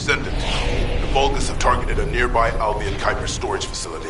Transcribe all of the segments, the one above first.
Descendant, the Vulgus have targeted a nearby Albion Kuiper storage facility.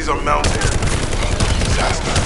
Casualties are mounting. Disaster.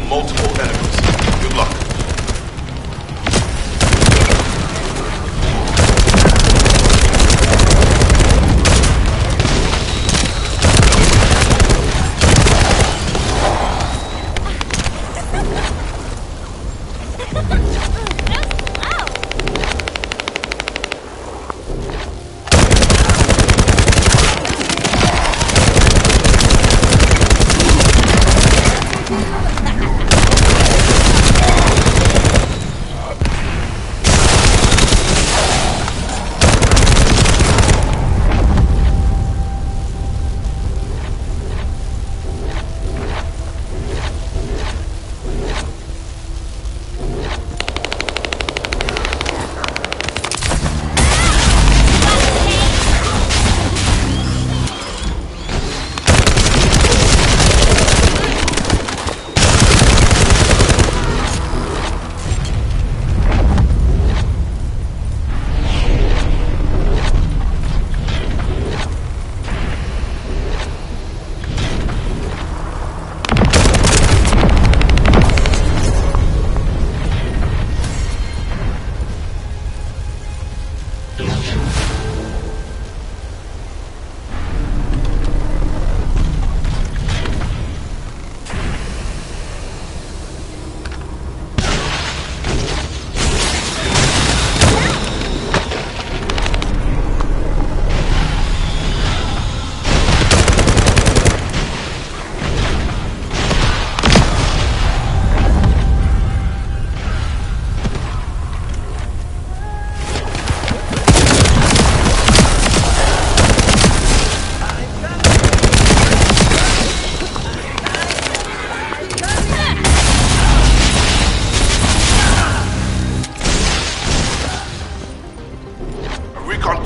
Multiple enemies. Good luck.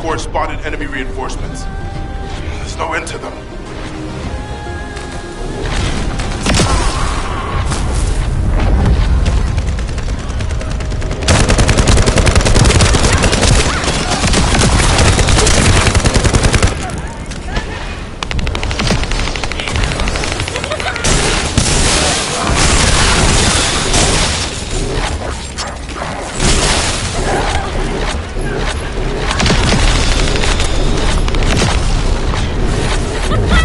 Corps spotted enemy reinforcements. There's no end to them. Ha!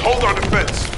hold our defense.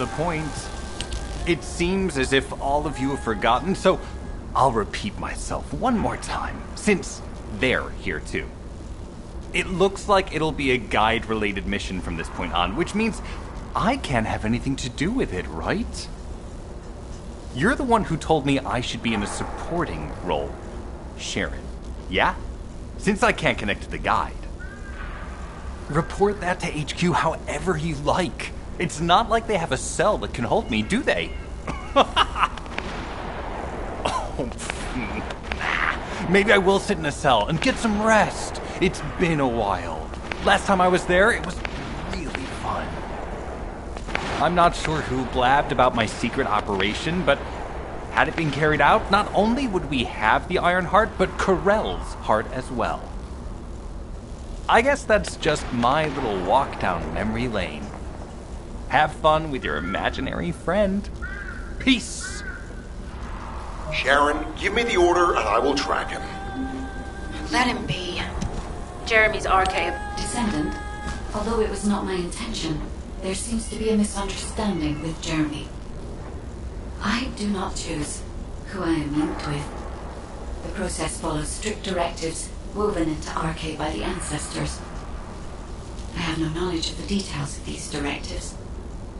the point. It seems as if all of you have forgotten, so I'll repeat myself one more time, since they're here too. It looks like it'll be a guide-related mission from this point on, which means I can't have anything to do with it, right? You're the one who told me I should be in a supporting role, Sharon. Yeah? Since I can't connect to the guide. Report that to HQ however you like. It's not like they have a cell that can hold me, do they? Maybe I will sit in a cell and get some rest. It's been a while. Last time I was there, it was really fun. I'm not sure who blabbed about my secret operation, but had it been carried out, not only would we have the Iron Heart, but Corell's heart as well. I guess that's just my little walk down memory lane. Have fun with your imaginary friend. Peace. Sharon, give me the order and I will track him. Let him be. Jeremy's RK. Descendant, although it was not my intention, there seems to be a misunderstanding with Jeremy. I do not choose who I am linked with. The process follows strict directives woven into RK by the ancestors. I have no knowledge of the details of these directives,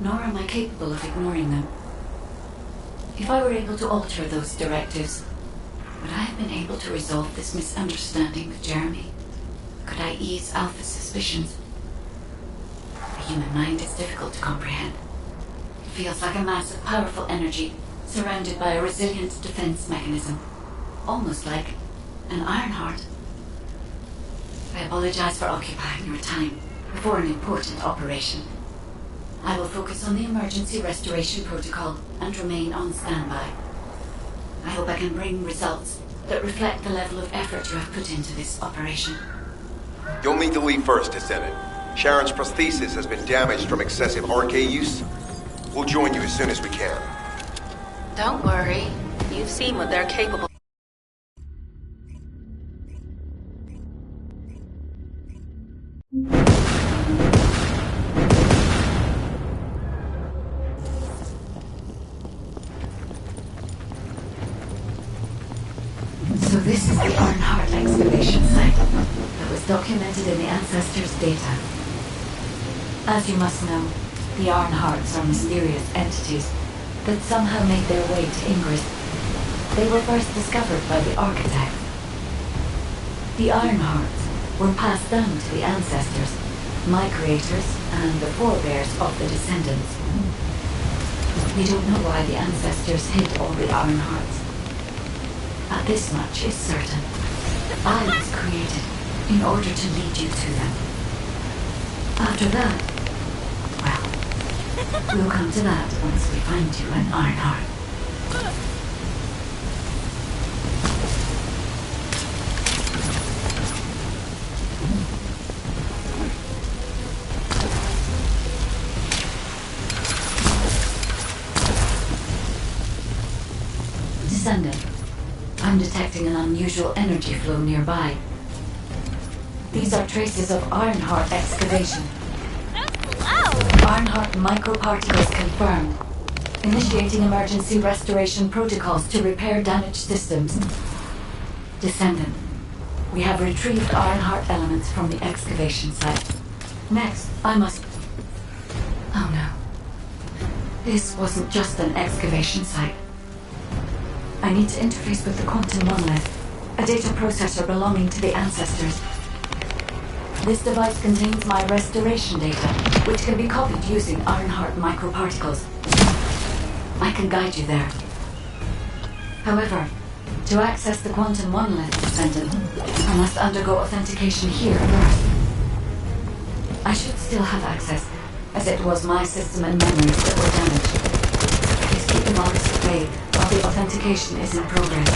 nor am I capable of ignoring them. If I were able to alter those directives, would I have been able to resolve this misunderstanding with Jeremy? Could I ease Alpha's suspicions? The human mind is difficult to comprehend. It feels like a mass of powerful energy surrounded by a resilient defense mechanism, almost like an Iron Heart. I apologize for occupying your time before an important operation. I will focus on the emergency restoration protocol and remain on standby. I hope I can bring results that reflect the level of effort you have put into this operation. You'll need to leave first, Descendant. Sharon's prosthesis has been damaged from excessive RK use. We'll join you as soon as we can. Don't worry. You've seen what they're capable of. So this is the Iron Heart excavation site that was documented in the Ancestors' data. As you must know, the Iron Hearts are mysterious entities that somehow made their way to Ingress. They were first discovered by the Architect. The Iron Hearts were passed down to the Ancestors, my creators, and the forebears of the Descendants. We don't know why the Ancestors hid all the Iron Hearts. But this much is certain. I was created in order to lead you to them. After that, well, we'll come to that once we find you an Iron Heart. Descendant. I'm detecting an unusual energy flow nearby. These are traces of Ironheart excavation. Ironheart microparticles confirmed. Initiating emergency restoration protocols to repair damaged systems. Descendant, we have retrieved Ironheart elements from the excavation site. Next, I must... Oh no. This wasn't just an excavation site. I need to interface with the quantum monolith, a data processor belonging to the Ancestors. This device contains my restoration data, which can be copied using Ironheart microparticles. I can guide you there. However, to access the quantum monolith, Descendant, I must undergo authentication here first. I should still have access, as it was my system and memories that were damaged. Please keep the marks at bay while the authentication is in progress.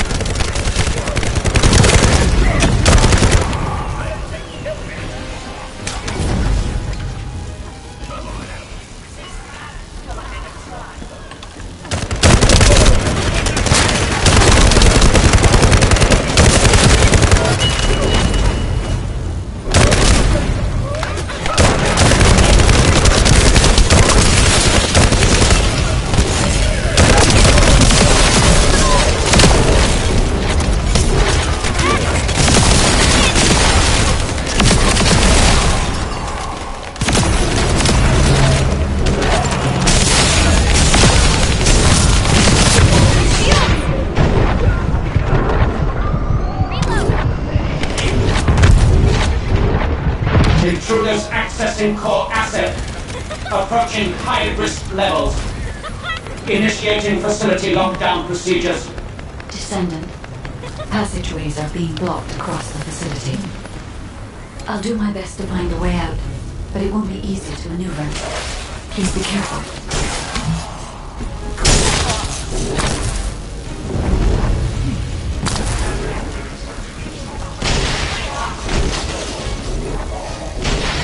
Processing core asset. Approaching high-risk levels. Initiating facility lockdown procedures. Descendant. Passageways are being blocked across the facility. I'll do my best to find a way out, but it won't be easy to maneuver. Please be careful.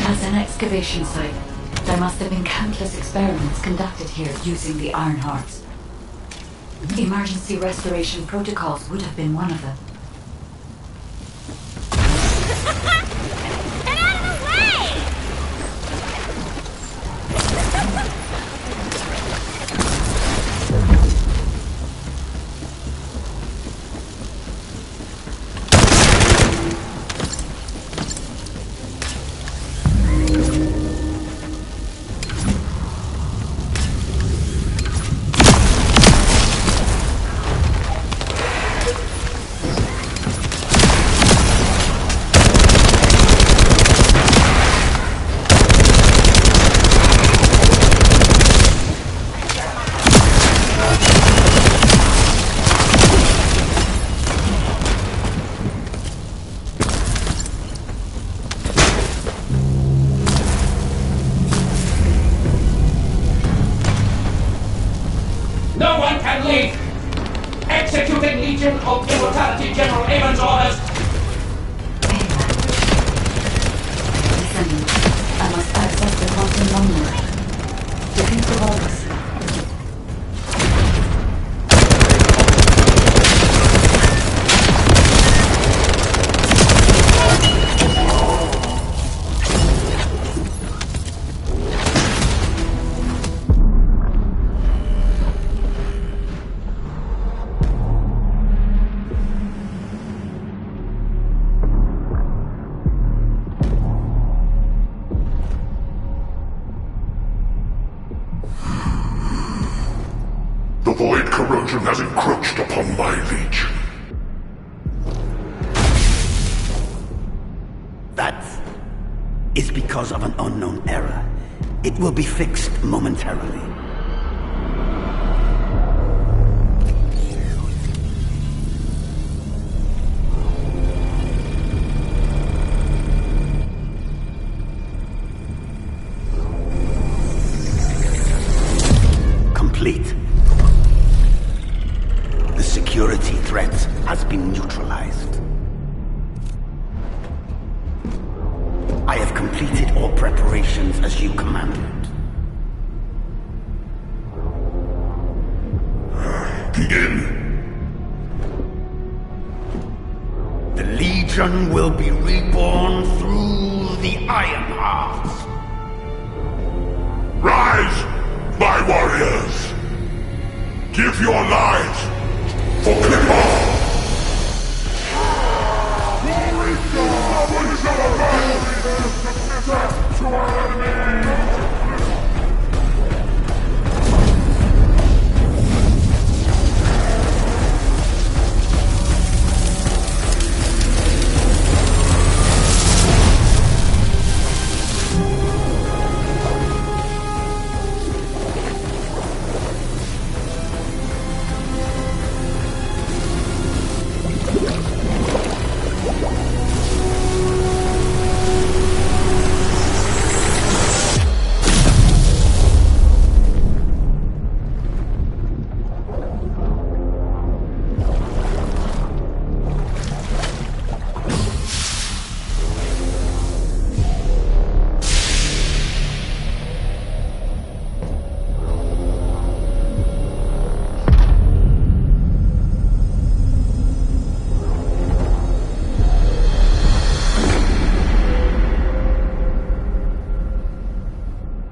As an excavation site, there must have been countless experiments conducted here using the Iron Hearts. Emergency restoration protocols would have been one of them. Get out of the way! No one can leave! Executing Legion of Immortality General Avon's orders! Descendant. I must access the quantum moment. Defeat the walls. The void corrosion has encroached upon my legion. That is because of an unknown error. It will be fixed momentarily. Complete. The security threat has been neutralized. I have completed all preparations as you commanded. Begin. The Legion will be reborn through the Iron Heart. Rise, my warriors! Give your lives for Clipper!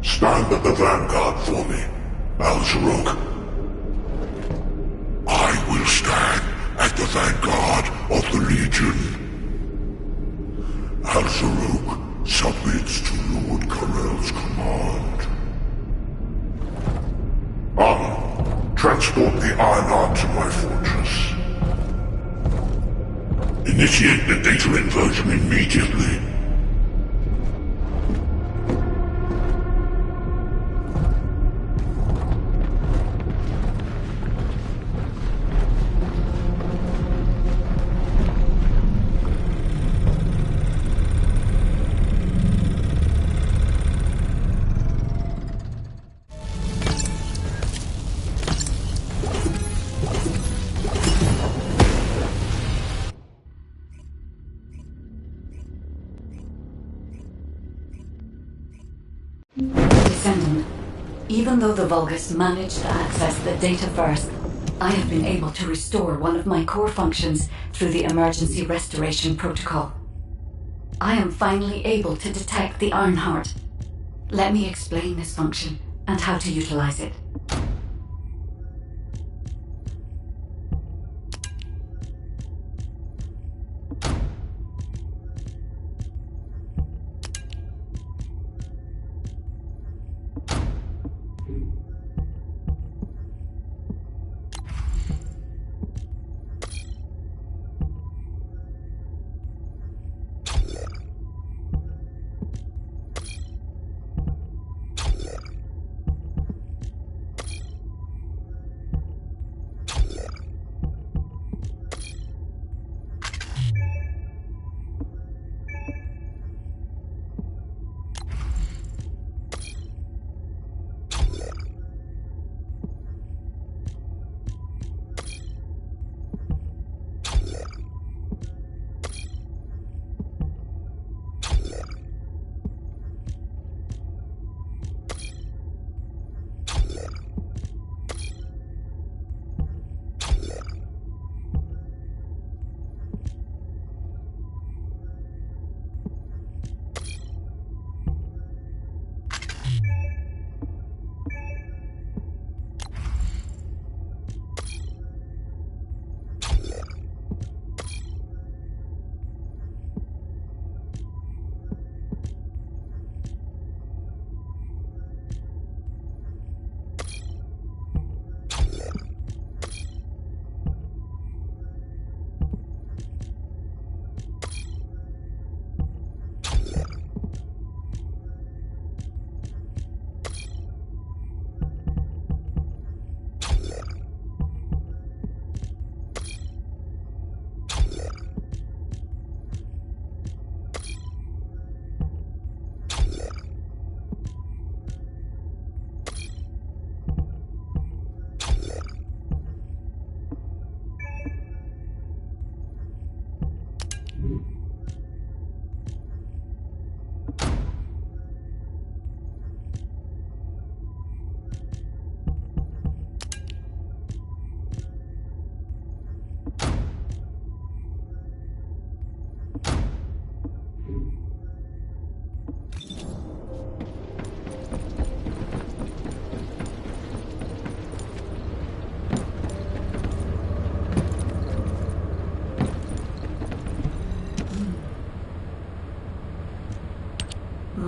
Stand at the vanguard for me, Al-Zaruk. I will stand at the vanguard of the Legion. Al-Zaruk submits to Lord Karel's command. Transport the Iron Heart to my fortress. Initiate the data inversion immediately. Even though the Vulgus managed to access the data first, I have been able to restore one of my core functions through the emergency restoration protocol. I am finally able to detect the Ironheart. Let me explain this function and how to utilize it.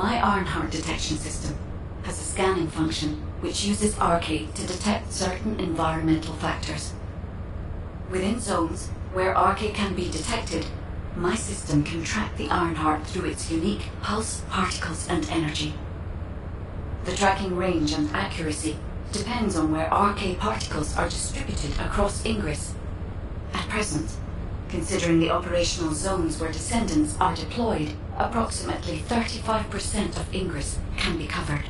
My Ironheart detection system has a scanning function which uses Arcade to detect certain environmental factors. Within zones where Arcade can be detected, my system can track the Ironheart through its unique pulse, particles, and energy. The tracking range and accuracy depends on where Arcade particles are distributed across Ingress. At present, considering the operational zones where Descendants are deployed, approximately 35% of Ingress can be covered.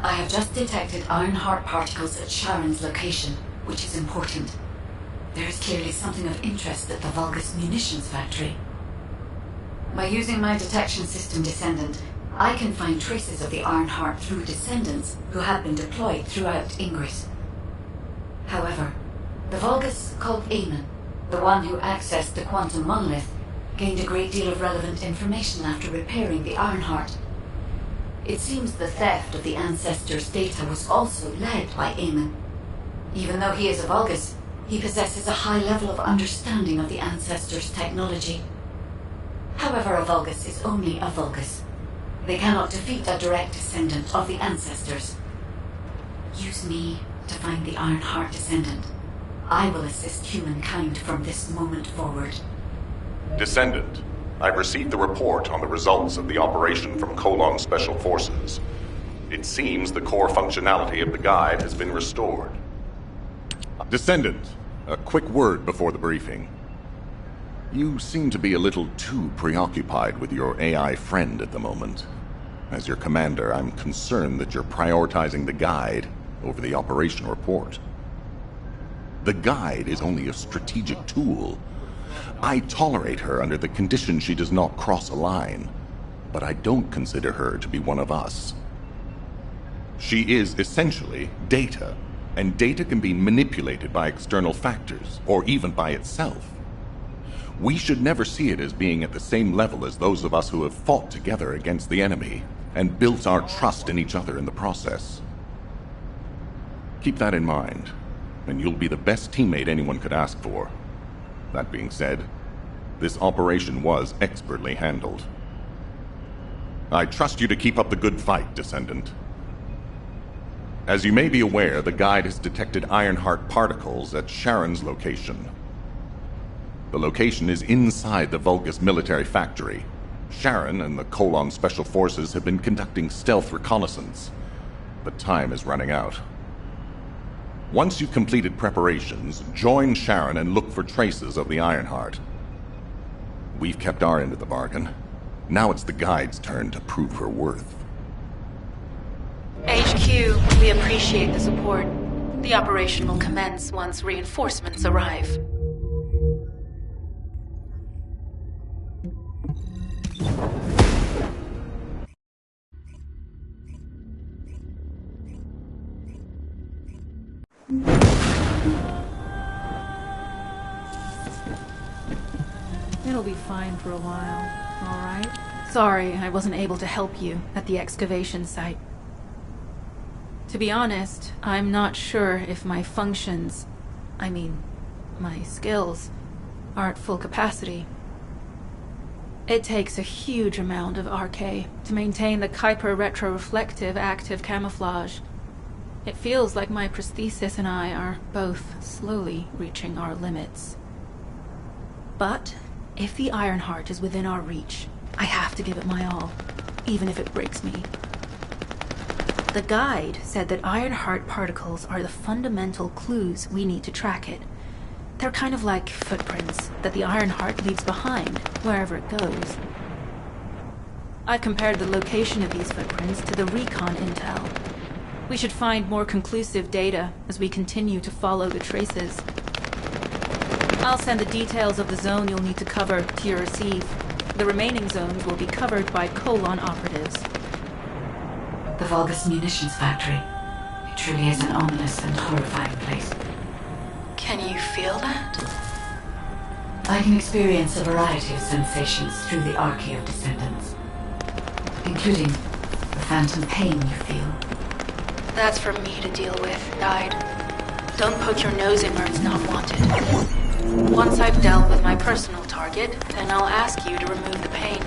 I have just detected Ironheart particles at Sharon's location, which is important. There is clearly something of interest at the Vulgus munitions factory. By using my detection system Descendant, I can find traces of the Ironheart through Descendants who have been deployed throughout Ingress. However, the Vulgus called Eamon, the one who accessed the quantum monolith, gained a great deal of relevant information after repairing the Ironheart. It seems the theft of the Ancestors' data was also led by Eamon. Even though he is a Vulgus, he possesses a high level of understanding of the Ancestors' technology. However, a Vulgus is only a Vulgus. They cannot defeat a direct descendant of the Ancestors. Use me to find the Ironheart Descendant. I will assist humankind from this moment forward. Descendant, I've received the report on the results of the operation from Colon Special Forces. It seems the core functionality of the guide has been restored. Descendant, a quick word before the briefing. You seem to be a little too preoccupied with your AI friend at the moment. As your commander, I'm concerned that you're prioritizing the guide over the operation report. The guide is only a strategic tool. I tolerate her under the condition she does not cross a line, but I don't consider her to be one of us. She is essentially data, and data can be manipulated by external factors, or even by itself. We should never see it as being at the same level as those of us who have fought together against the enemy, and built our trust in each other in the process. Keep that in mind, and you'll be the best teammate anyone could ask for. That being said, this operation was expertly handled. I trust you to keep up the good fight, Descendant. As you may be aware, the Guide has detected Ironheart particles at Sharon's location. The location is inside the Vulgus military factory. Sharon and the Colon Special Forces have been conducting stealth reconnaissance, but time is running out. Once you've completed preparations, join Sharon and look for traces of the Ironheart. We've kept our end of the bargain. Now it's the Guide's turn to prove her worth. HQ, we appreciate the support. The operation will commence once reinforcements arrive. It'll be fine for a while, all right? Sorry I wasn't able to help you at the excavation site. To be honest, I'm not sure if my functions, my skills, are at full capacity. It takes a huge amount of RK to maintain the Kuiper retroreflective active camouflage. It feels like my prosthesis and I are both slowly reaching our limits. But if the Ironheart is within our reach, I have to give it my all, even if it breaks me. The Guide said that Ironheart particles are the fundamental clues we need to track it. They're kind of like footprints that the Ironheart leaves behind, wherever it goes. I've compared the location of these footprints to the recon intel. We should find more conclusive data as we continue to follow the traces. I'll send the details of the zone you'll need to cover to your receive. The remaining zones will be covered by Colon operatives. The Vulgus munitions factory. It truly is an ominous and horrifying place. Can you feel that? I can experience a variety of sensations through the archae of Descendants, including the phantom pain you feel. That's for me to deal with, Guide. Don't poke your nose in where it's not wanted. Once I've dealt with my personal target, then I'll ask you to remove the pain.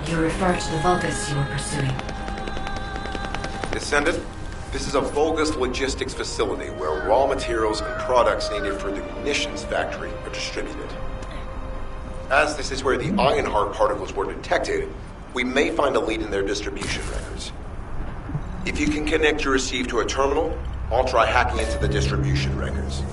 You refer to the Vulgus you were pursuing. Descendant, this is a Vulgus logistics facility where raw materials and products needed for the munitions factory are distributed. As this is where the Ironheart particles were detected, we may find a lead in their distribution records. If you can connect your receive to a terminal, I'll try hacking into the distribution records.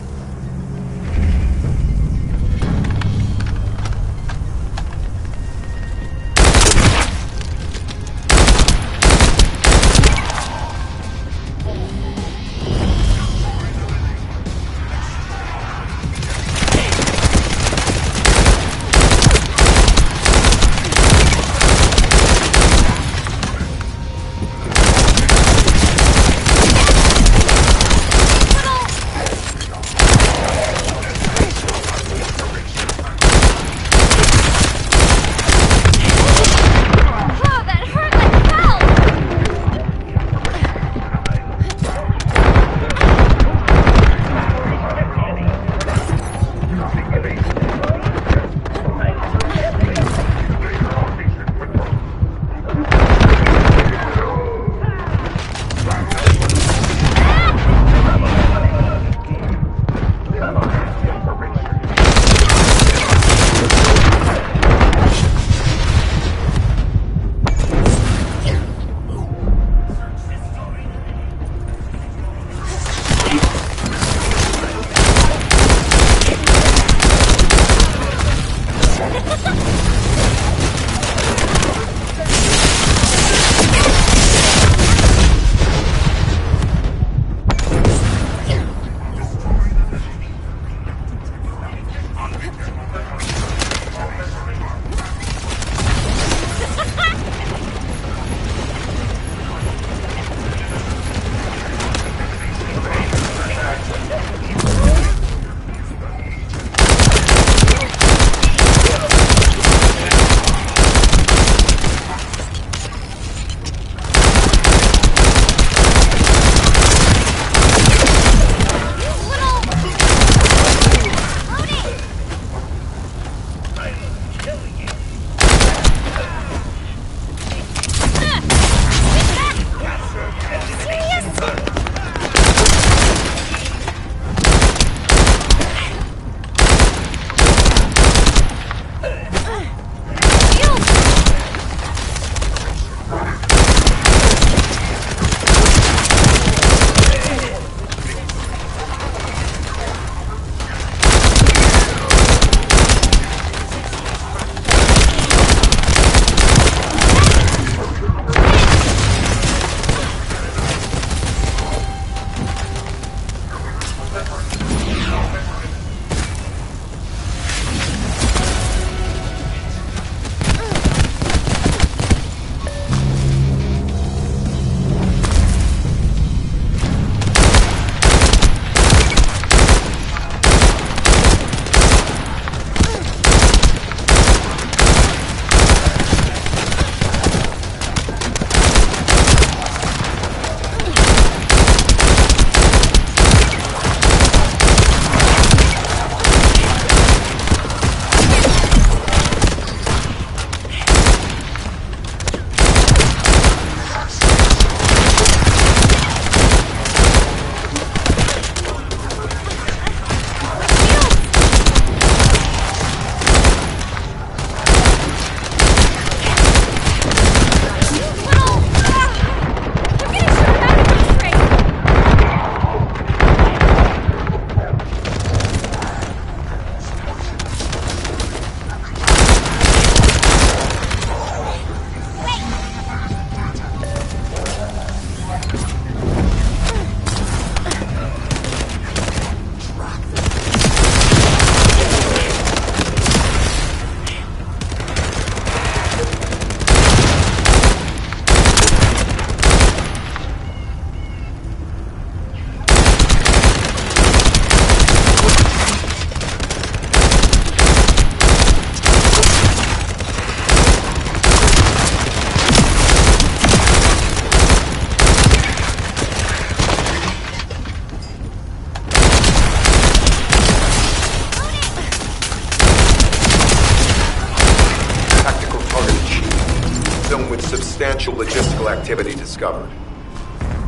illegal activity discovered.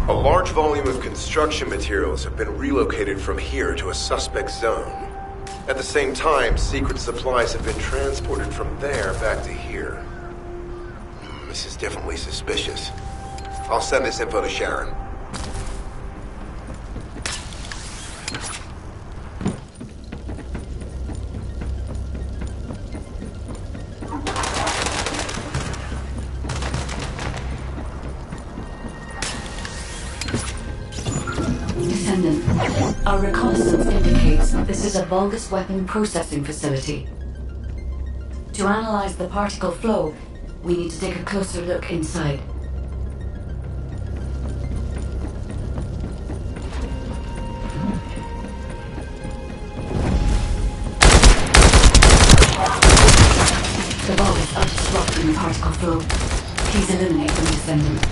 A large volume of construction materials have been relocated from here to a suspect zone. At the same time, secret supplies have been transported from there back to here. This is definitely suspicious. I'll send this info to Sharon. Descendant, our reconnaissance indicates this is a Vulgus weapon processing facility. To analyze the particle flow, we need to take a closer look inside. The Vulgus are disrupting the particle flow. Please eliminate them, Descendant.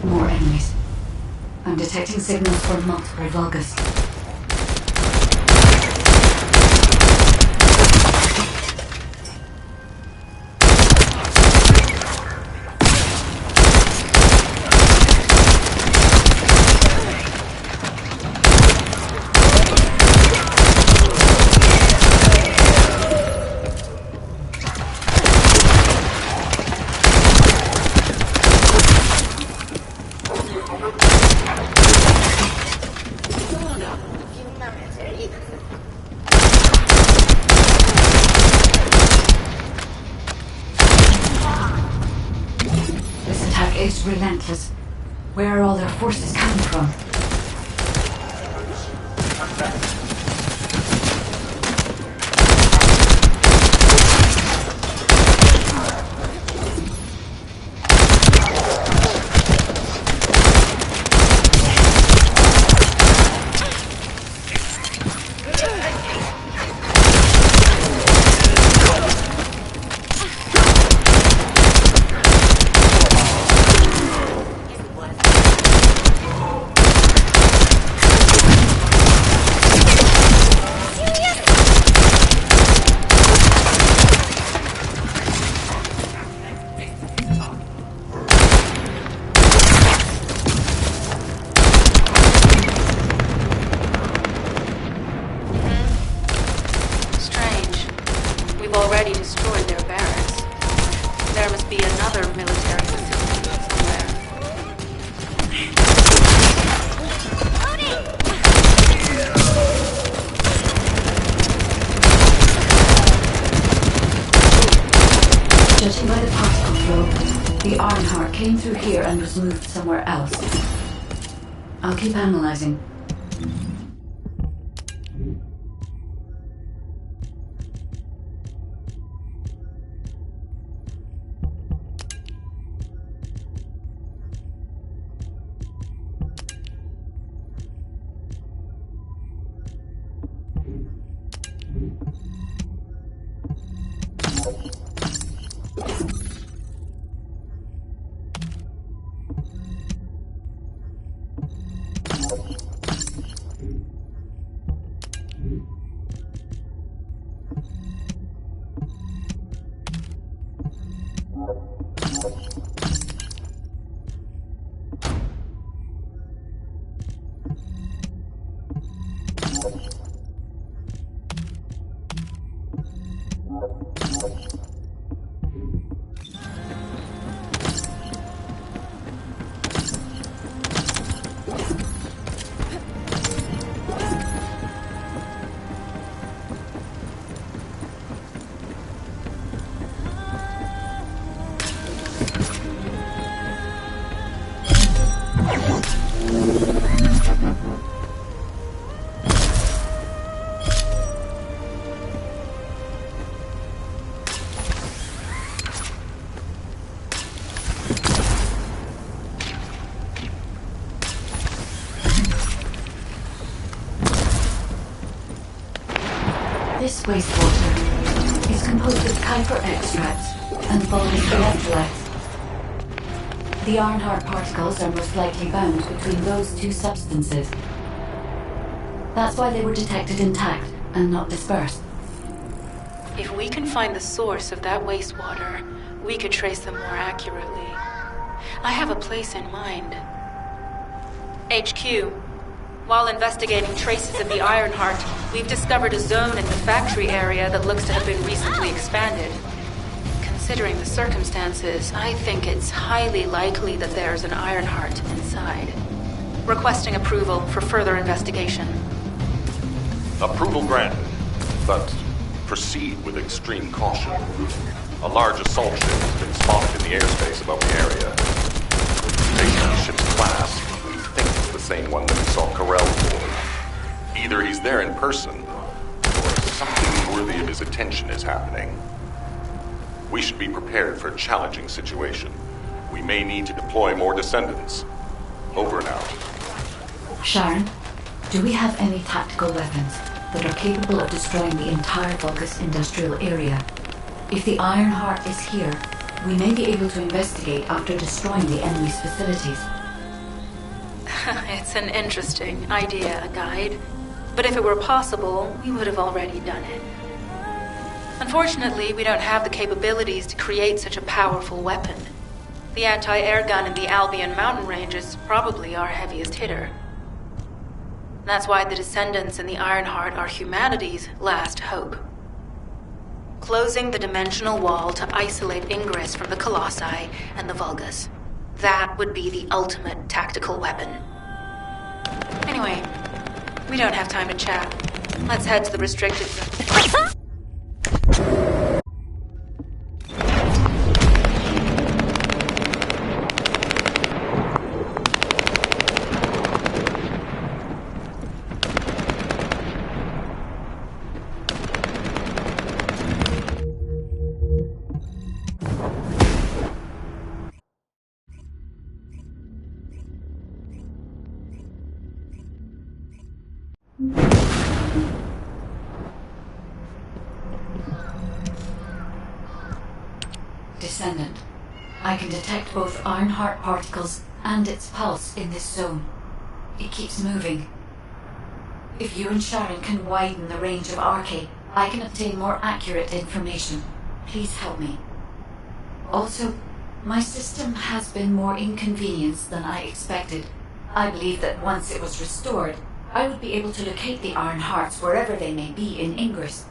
More enemies. I'm detecting signals from multiple Vulgus. Is relentless. Where are all their forces coming from? Already destroyed their barracks. There must be another military facility somewhere. Judging by the particle flow, the Ironheart came through here and was moved somewhere else. I'll keep analyzing. wastewater is composed of Kuiper extracts and Vulgus electrolytes. The Ironheart particles are most likely bound between those two substances. That's why they were detected intact and not dispersed. If we can find the source of that wastewater, we could trace them more accurately. I have a place in mind. HQ. While investigating traces of the Ironheart, we've discovered a zone in the factory area that looks to have been recently expanded. Considering the circumstances, I think it's highly likely that there's an Ironheart inside. Requesting approval for further investigation. Approval granted, but proceed with extreme caution. A large assault ship has been spotted in the airspace above the area. Based on the ship's class, we think it's the same one that we saw Corell aboard. Either he's there in person, or something worthy of his attention is happening. We should be prepared for a challenging situation. We may need to deploy more Descendants. Over and out. Sharon, do we have any tactical weapons that are capable of destroying the entire Vulgus industrial area? If the Ironheart is here, we may be able to investigate after destroying the enemy's facilities. It's an interesting idea, Guide. But if it were possible, we would have already done it. Unfortunately, we don't have the capabilities to create such a powerful weapon. The anti-air gun in the Albion mountain range is probably our heaviest hitter. That's why the Descendants and the Ironheart are humanity's last hope. Closing the dimensional wall to isolate Ingress from the Colossi and the Vulgus. That would be the ultimate tactical weapon. Anyway, we don't have time to chat. Let's head to the restricted zone. Descendant. I can detect both Ironheart particles and its pulse in this zone. It keeps moving. If you and Sharon can widen the range of Arche, I can obtain more accurate information. Please help me. Also, my system has been more inconvenienced than I expected. I believe that once it was restored, I would be able to locate the Ironhearts wherever they may be in Ingress.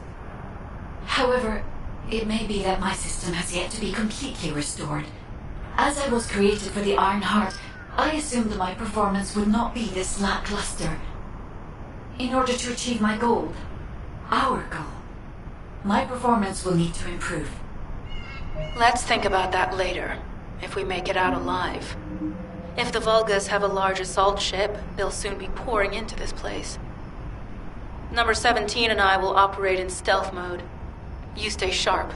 However, it may be that my system has yet to be completely restored. As I was created for the Ironheart, I assumed that my performance would not be this lackluster. In order to achieve my goal, our goal, my performance will need to improve. Let's think about that later, if we make it out alive. If the Vulgus have a large assault ship, they'll soon be pouring into this place. Number 17 and I will operate in stealth mode. You stay sharp.